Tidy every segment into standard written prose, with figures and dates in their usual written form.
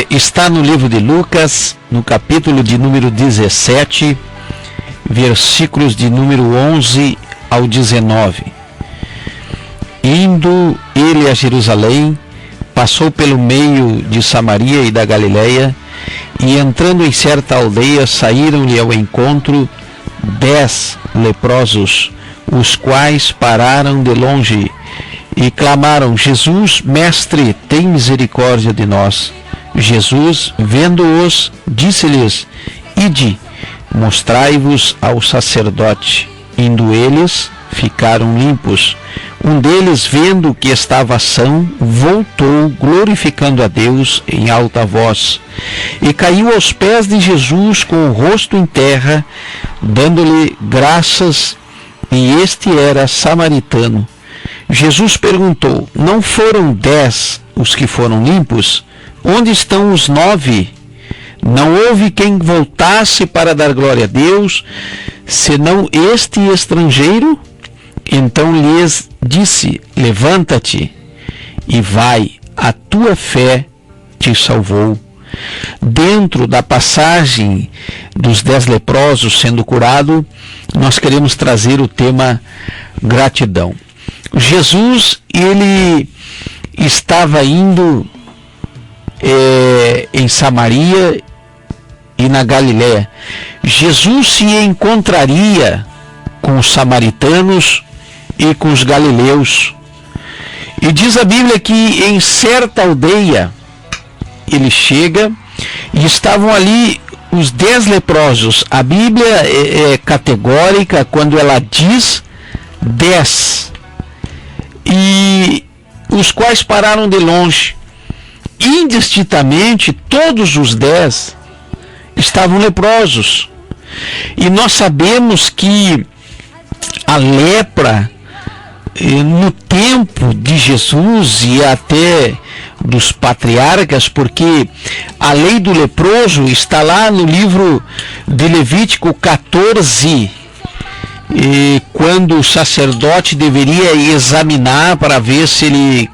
Está no livro de Lucas, no capítulo de número 17, versículos de número 11 ao 19. Indo ele a Jerusalém, passou pelo meio de Samaria e da Galileia, e entrando em certa aldeia, saíram-lhe ao encontro 10 leprosos, os quais pararam de longe e clamaram: Jesus, mestre, tem misericórdia de nós. Jesus, vendo-os, disse-lhes: Ide, mostrai-vos ao sacerdote. Indo eles, ficaram limpos. Um deles, vendo que estava são, voltou, glorificando a Deus em alta voz, e caiu aos pés de Jesus com o rosto em terra, dando-lhe graças, e este era samaritano. Jesus perguntou: Não foram 10 os que foram limpos? Onde estão os 9? Não houve quem voltasse para dar glória a Deus, senão este estrangeiro? Então lhes disse: Levanta-te e vai, a tua fé te salvou. Dentro da passagem dos 10 leprosos sendo curado, nós queremos trazer o tema gratidão. Jesus, ele estava indo em Samaria e na Galileia. Jesus se encontraria com os samaritanos e com os galileus. E diz a Bíblia que em certa aldeia ele chega e estavam ali os 10 leprosos. A Bíblia é categórica quando ela diz 10. E os quais pararam de longe. Indistintamente, todos os 10 estavam leprosos. E nós sabemos que a lepra, no tempo de Jesus e até dos patriarcas, porque a lei do leproso está lá no livro de Levítico 14, e quando o sacerdote deveria examinar para ver se ele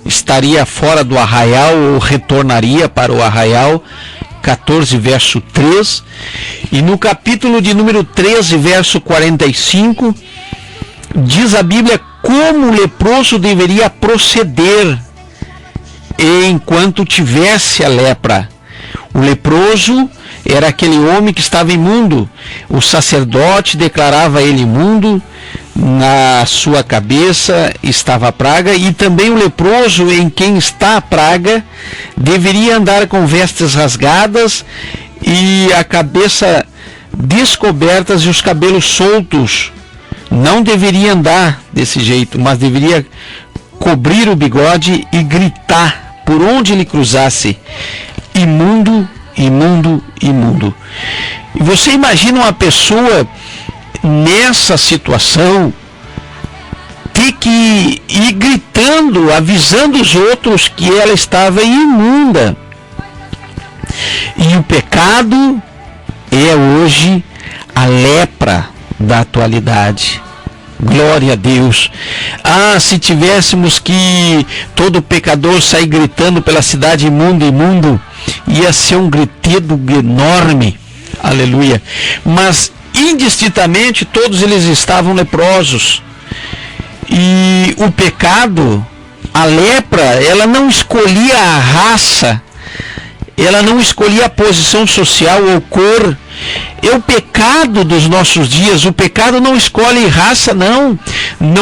estaria fora do arraial ou retornaria para o arraial. 14, verso 3, e no capítulo de número 13, verso 45, diz a Bíblia como o leproso deveria proceder enquanto tivesse a lepra. O leproso era aquele homem que estava imundo. O sacerdote declarava ele imundo, na sua cabeça estava a praga, e também o leproso em quem está a praga deveria andar com vestes rasgadas e a cabeça descobertas e os cabelos soltos. Não deveria andar desse jeito, mas deveria cobrir o bigode e gritar por onde ele cruzasse: imundo, imundo, imundo. E você imagina uma pessoa nessa situação ter que ir gritando, avisando os outros que ela estava imunda. E o pecado é hoje a lepra da atualidade. Glória a Deus. Se tivéssemos que todo pecador sair gritando pela cidade: imundo, imundo, ia ser um gritedo enorme. Aleluia. Mas indistintamente todos eles estavam leprosos. E o pecado, a lepra, ela não escolhia a raça, ela não escolhia a posição social ou cor. É o pecado dos nossos dias. O pecado não escolhe raça, não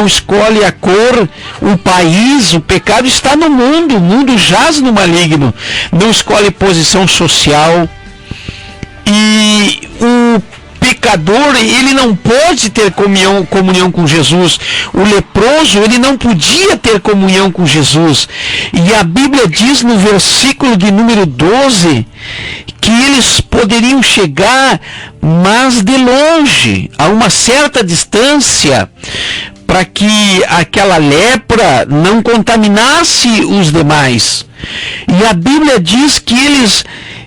escolhe a cor, o país. O pecado está no mundo, o mundo jaz no maligno, não escolhe posição social. E o pecador, ele não pode ter comunhão com Jesus. O leproso, ele não podia ter comunhão com Jesus. E a Bíblia diz no versículo de número 12 que eles poderiam chegar, mas de longe, a uma certa distância, para que aquela lepra não contaminasse os demais. E a Bíblia diz que eles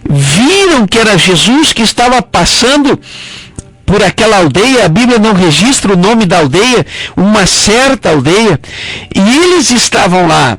viram que era Jesus que estava passando por aquela aldeia. A Bíblia não registra o nome da aldeia, uma certa aldeia, e eles estavam lá.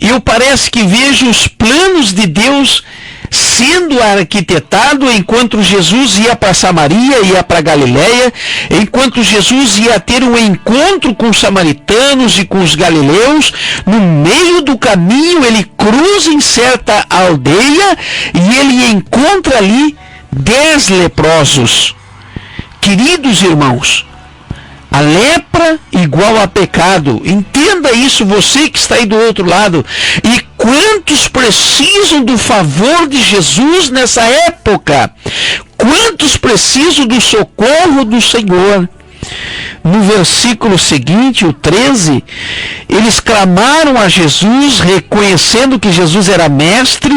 eu parece que vejo os planos de Deus sendo arquitetado enquanto Jesus ia para Samaria, ia para Galileia, enquanto Jesus ia ter um encontro com os samaritanos e com os galileus. No meio do caminho ele cruza em certa aldeia e ele encontra ali 10 leprosos. Queridos irmãos, a lepra igual a pecado. Entenda isso, você que está aí do outro lado. E quantos precisam do favor de Jesus nessa época? Quantos precisam do socorro do Senhor? No versículo seguinte, o 13, eles clamaram a Jesus, reconhecendo que Jesus era mestre,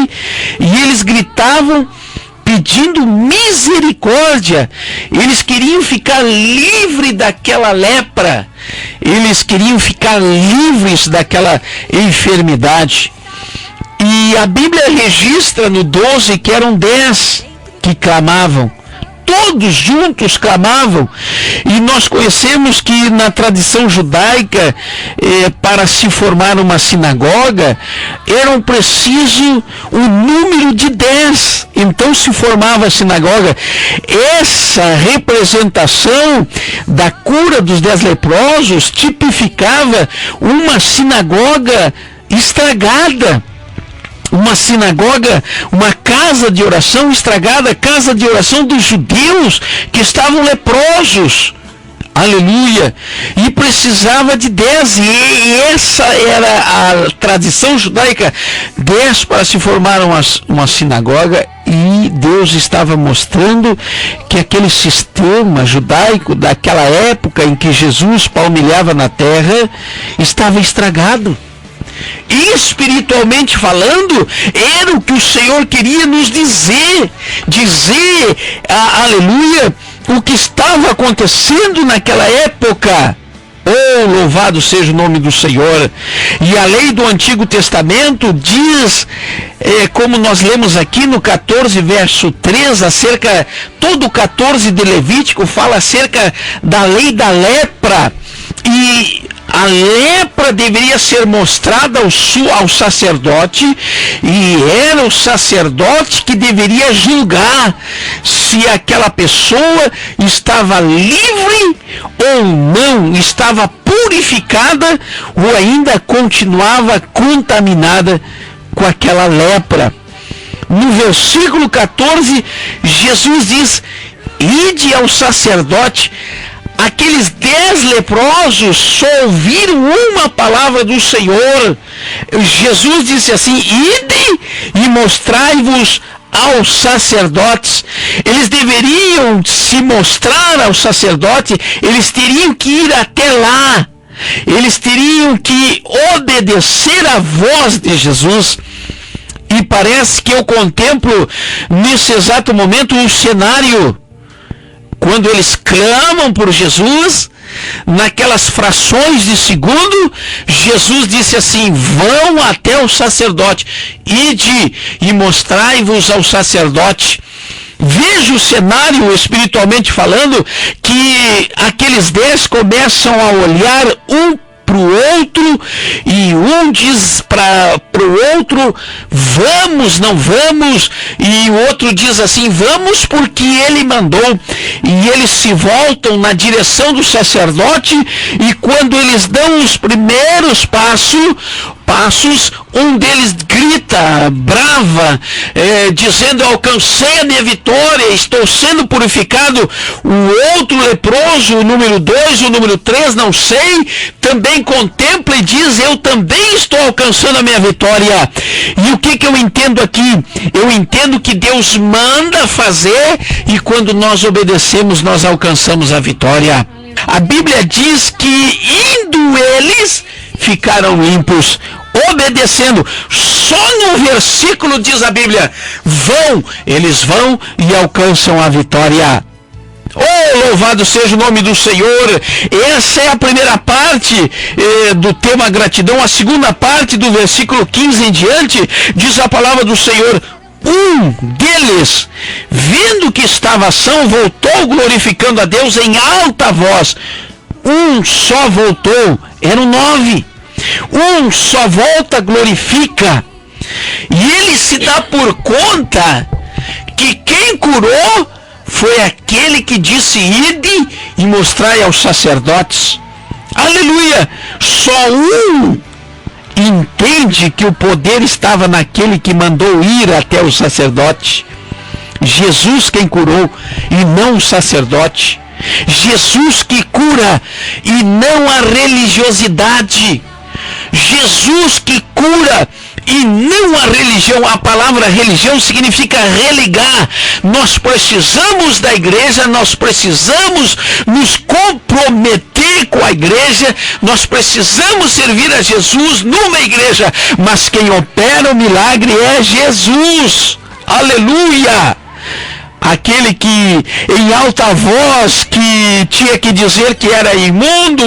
e eles gritavam, pedindo misericórdia. Eles queriam ficar livres daquela lepra. Eles queriam ficar livres daquela enfermidade. E a Bíblia registra no 12 que eram 10 que clamavam. Todos juntos clamavam. E nós conhecemos que na tradição judaica, para se formar uma sinagoga, era preciso um número de 10. Então se formava a sinagoga. Essa representação da cura dos 10 leprosos tipificava uma sinagoga estragada. Uma sinagoga, uma casa de oração estragada, casa de oração dos judeus que estavam leprosos. Aleluia! E precisava de 10, e essa era a tradição judaica, 10 para se formar uma sinagoga, e Deus estava mostrando que aquele sistema judaico daquela época em que Jesus palmilhava na terra estava estragado. Espiritualmente falando, era o que o Senhor queria nos dizer, aleluia, o que estava acontecendo naquela época. Oh, louvado seja o nome do Senhor. E a lei do Antigo Testamento diz, como nós lemos aqui no 14, verso 3, todo o 14 de Levítico fala acerca da lei da lepra. E a lepra deveria ser mostrada ao sacerdote, e era o sacerdote que deveria julgar se aquela pessoa estava livre ou não, estava purificada ou ainda continuava contaminada com aquela lepra. No versículo 14, Jesus diz: ide ao sacerdote. Aqueles 10 leprosos só ouviram uma palavra do Senhor. Jesus disse assim: ide e mostrai-vos aos sacerdotes. Eles deveriam se mostrar ao sacerdote, eles teriam que ir até lá, eles teriam que obedecer à voz de Jesus. E parece que eu contemplo nesse exato momento um cenário. Quando eles clamam por Jesus, naquelas frações de segundo, Jesus disse assim: vão até o sacerdote, ide e mostrai-vos ao sacerdote. Veja o cenário espiritualmente falando, que aqueles 10 começam a olhar um para o outro, e um diz para o outro: vamos, não vamos, e o outro diz assim: vamos porque ele mandou. E eles se voltam na direção do sacerdote, e quando eles dão os primeiros passos, um deles grita, brava, dizendo: alcancei a minha vitória, estou sendo purificado. O outro leproso, o número 2, o número 3, não sei, também contempla e diz: eu também estou alcançando a minha vitória. E o que eu entendo aqui? Eu entendo que Deus manda fazer, e quando nós obedecemos, nós alcançamos a vitória. A Bíblia diz que indo eles, ficaram limpos, obedecendo. Só no versículo diz a Bíblia: eles vão e alcançam a vitória. Oh, louvado seja o nome do Senhor. Essa é a primeira parte do tema gratidão. A segunda parte, do versículo 15 em diante, diz a palavra do Senhor: um deles, vendo que estava são, voltou glorificando a Deus em alta voz. Um só voltou, eram 9. Um só volta, glorifica. E ele se dá por conta que quem curou foi aquele que disse: ide e mostrai aos sacerdotes. Aleluia! Só um entende que o poder estava naquele que mandou ir até o sacerdote. Jesus quem curou e não o sacerdote. Jesus que cura e não a religiosidade. Jesus que cura e não a religião. A palavra religião significa religar. Nós precisamos da igreja, nós precisamos nos comprometer com a igreja, nós precisamos servir a Jesus numa igreja, mas quem opera o milagre é Jesus. Aleluia! Aquele que em alta voz que tinha que dizer que era imundo,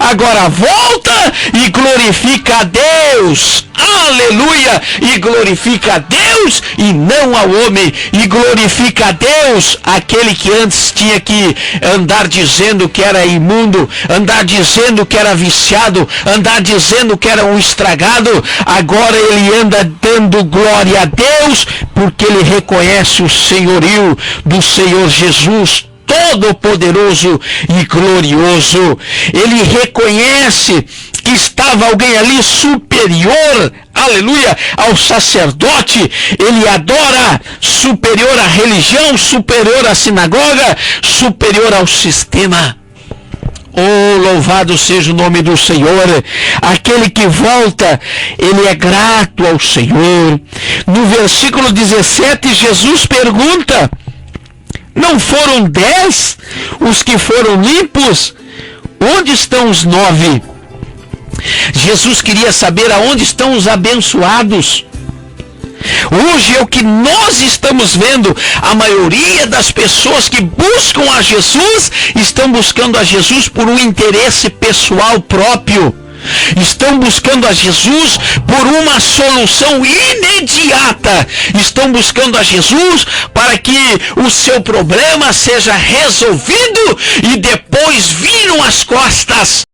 agora volta e glorifica a Deus. Aleluia! E glorifica a Deus e não ao homem. E glorifica a Deus, aquele que antes tinha que andar dizendo que era imundo, andar dizendo que era viciado, andar dizendo que era um estragado. Agora ele anda dando glória a Deus, porque ele reconhece o senhorio do Senhor Jesus, todo-poderoso e glorioso. Ele reconhece que estava alguém ali superior, aleluia, ao sacerdote. Ele adora, superior à religião, superior à sinagoga, superior ao sistema. Oh, louvado seja o nome do Senhor. Aquele que volta, ele é grato ao Senhor. No versículo 17, Jesus pergunta: não foram 10 os que foram limpos? Onde estão os 9? Jesus queria saber aonde estão os abençoados. Hoje é o que nós estamos vendo. A maioria das pessoas que buscam a Jesus estão buscando a Jesus por um interesse pessoal próprio. Estão buscando a Jesus por uma solução imediata. Estão buscando a Jesus para que o seu problema seja resolvido e depois viram as costas.